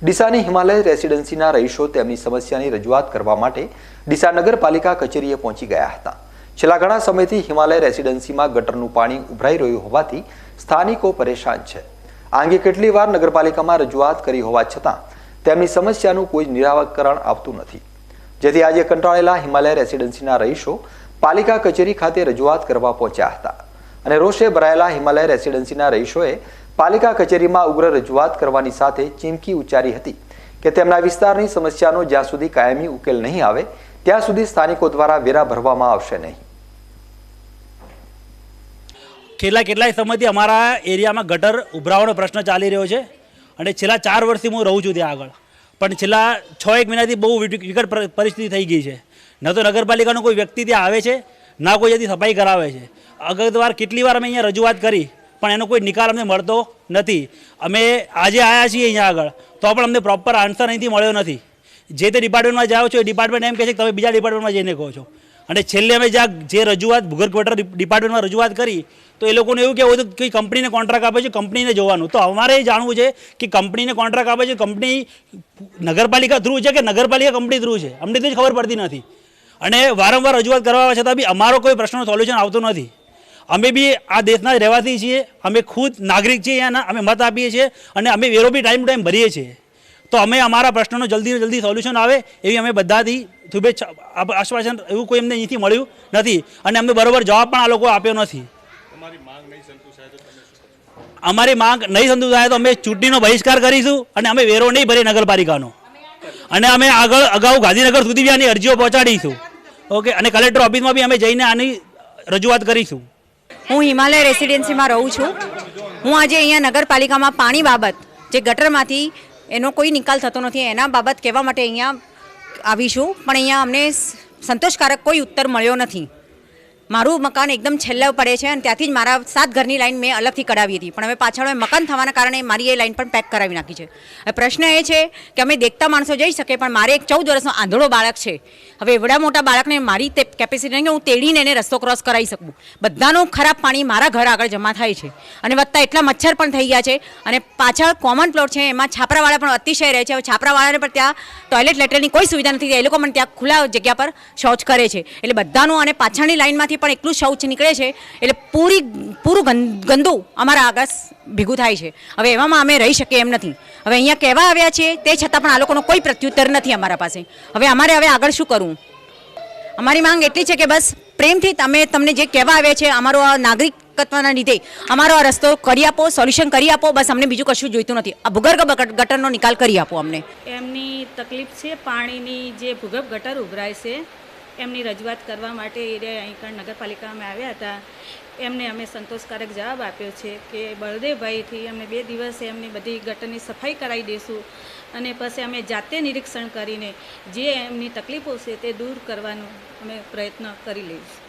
ડીસાની હિમાલય રેસિડેન્સીના રહીશો તેમની સમસ્યાની રજૂઆત કરવા માટે ડીસા નગરપાલિકા કચેરીએ પહોંચી ગયા હતા। છેલ્લા ઘણા સમયથી હિમાલય રેસિડેન્સીમાં ગટરનું પાણી ઉભરાઈ રહ્યું હોવાથી સ્થાનિકો પરેશાન છે। આ અંગે કેટલી વાર નગરપાલિકામાં રજૂઆત કરી હોવા છતાં તેમની સમસ્યાનું કોઈ નિરાકરણ આવતું નથી, જેથી આજે કંટાળેલા હિમાલય રેસિડેન્સીના રહીશો પાલિકા કચેરી ખાતે રજૂઆત કરવા પહોંચ્યા હતા અને રોષે ભરાયેલા હિમાલય રેસિડેન્સીના રહીશોએ પાલિકા કચેરીમાં ઉગ્ર રજૂઆત કરવાની સાથે ચીમકી ઉચ્ચારી હતી કે તેમના વિસ્તારની સમસ્યાનો જ્યાં સુધી કાયમી ઉકેલ નહીં આવે ત્યાં સુધી સ્થાનિકો દ્વારા વેરા ભરવામાં આવશે નહીં। કેટલાય સમયથી અમારા એરિયામાં ગટર ઉભરાવાનો પ્રશ્ન ચાલી રહ્યો છે અને છેલ્લા 4 વર્ષથી હું રહું છું ત્યાં આગળ, પણ છેલ્લા 6-1 મહિનાથી બહુ વિકટ પરિસ્થિતિ થઈ ગઈ છે। ન તો નગરપાલિકાનો કોઈ વ્યક્તિ ત્યાં આવે છે, ના કોઈ જતી સફાઈ કરાવે છે। અગર કેટલી વાર અમે અહીંયા રજૂઆત કરી પણ એનો કોઈ નિકાલ અમને મળતો નથી। અમે આજે આવ્યા છીએ અહીંયા આગળ તો પણ અમને પ્રોપર આન્સર અહીંથી મળ્યો નથી। જે તે ડિપાર્ટમેન્ટમાં જાઓ છો એ ડિપાર્ટમેન્ટ એમ કહે છે કે તમે બીજા ડિપાર્ટમેન્ટમાં જઈને કહો છો, અને છેલ્લે અમે જે રજૂઆત ભૂગર્ભ ગટર ડિપાર્ટમેન્ટમાં રજૂઆત કરી તો એ લોકોને એવું કહેવું હતું કે કંપનીને કોન્ટ્રાક્ટ આપે છે, કંપનીને જોવાનું। તો અમારે એ જાણવું છે કે કંપનીને કોન્ટ્રાક્ટ આપે છે, કંપની નગરપાલિકા થ્રુ છે કે નગરપાલિકા કંપની થ્રુ છે, અમને તે જ ખબર પડતી નથી। અને વારંવાર રજૂઆત કરવા છતાં બી અમારો કોઈ પ્રશ્નનું સોલ્યુશન આવતું નથી। અમે બી આ દેશના રહેવાસી છીએ, અમે ખુદ નાગરિક છીએ અહીંયાના, અમે મત આપીએ છીએ અને અમે વેરો બી ટાઈમ ટુ ટાઈમ ભરીએ છીએ। તો અમે અમારા પ્રશ્નનો જલ્દી સોલ્યુશન આવે એવી અમે બધાથી શુભેચ્છા આશ્વાસન એવું કોઈ અમને અહીંથી મળ્યું નથી અને અમને બરોબર જવાબ પણ આ લોકો આપ્યો નથી। અમારી માંગ નહીં સંતોષાય તો અમે ચૂંટણીનો બહિષ્કાર કરીશું અને અમે વેરો નહીં ભરીએ નગરપાલિકાનો, અને અમે અગાઉ ગાંધીનગર સુધી બી આની અરજીઓ પહોંચાડીશું। ઓકે, અને કલેક્ટર ઓફિસમાં બી અમે જઈને આની રજૂઆત કરીશું। હું હિમાલય રેસિડેન્સીમાં રહું છું। હું આજે અહીંયા નગરપાલિકામાં પાણી બાબત જે ગટરમાંથી એનો કોઈ નિકાલ થતો નથી એના બાબત કહેવા માટે અહીંયા આવી છું, પણ અહીંયા અમને સંતોષકારક કોઈ ઉત્તર મળ્યો નથી। મારું મકાન એકદમ છેલ્લે પડે છે અને ત્યાંથી જ મારા 7 ઘરની લાઈન મેં અલગથી કઢાવી હતી, પણ હવે પાછળ મકાન થવાના કારણે મારી એ લાઈન પણ પેક કરાવી નાખી છે। હવે પ્રશ્ન એ છે કે અમે દેખતા માણસો જઈ શકીએ, પણ મારે એક 14 વર્ષનો આંધળો બાળક છે। હવે એવડા મોટા બાળકને મારી તે કેપેસિટી નહીં કે હું તેડીને એને રસ્તો ક્રોસ કરાવી શકું। બધાનું ખરાબ પાણી મારા ઘર આગળ જમા થાય છે અને વત્તા એટલા મચ્છર પણ થઈ ગયા છે, અને પાછળ કોમન પ્લોટ છે એમાં છાપરાવાળા પણ અતિશય રહે છે। હવે છાપરાવાળાને પણ ત્યાં ટોયલેટ લેટરની કોઈ સુવિધા નથી, એ લોકો પણ ત્યાં ખુલ્લા જગ્યા પર શૌચ કરે છે, એટલે બધાનું અને પાછળની લાઈનમાંથી પણ એટલું શૌચ નીકળે છે એટલે પૂરું ગંદુ અમારા આગળ ભેગું થાય છે। હવે એવામાં અમે રહી શકીએ એમ નથી। હવે અહીંયા કહેવા આવ્યા છીએ તે છતાં પણ આ લોકોનો કોઈ પ્રત્યુત્તર નથી અમારા પાસે। હવે અમારે આગળ શું કરવું? અમારી માંગ એટલી છે કે બસ પ્રેમથી તમે તમને જે કહેવા આવ્યા છે અમારો આ નાગરિકત્વના લીધે અમારો આ રસ્તો કરી આપો, સોલ્યુશન કરી આપો, બસ અમને બીજું કશું જોઈતું નથી। આ ભૂગર્ભ ગટરનો નિકાલ કરી આપો અમને। એમની તકલીફ છે પાણીની, જે ભૂગર્ભ ગટર ઉભરાય છે એમની રજૂઆત કરવા માટે અહીં નગરપાલિકામાં આવ્યા હતા। એમને અમે સંતોષકારક જવાબ આપ્યો છે કે બળદેવભાઈથી અમે 2 દિવસે એમની બધી ગટરની સફાઈ કરાવી દઈશું અને પછી અમે જાતે નિરીક્ષણ કરીને જે એમની તકલીફો છે તે દૂર કરવાનો અમે પ્રયત્ન કરી લઈશું।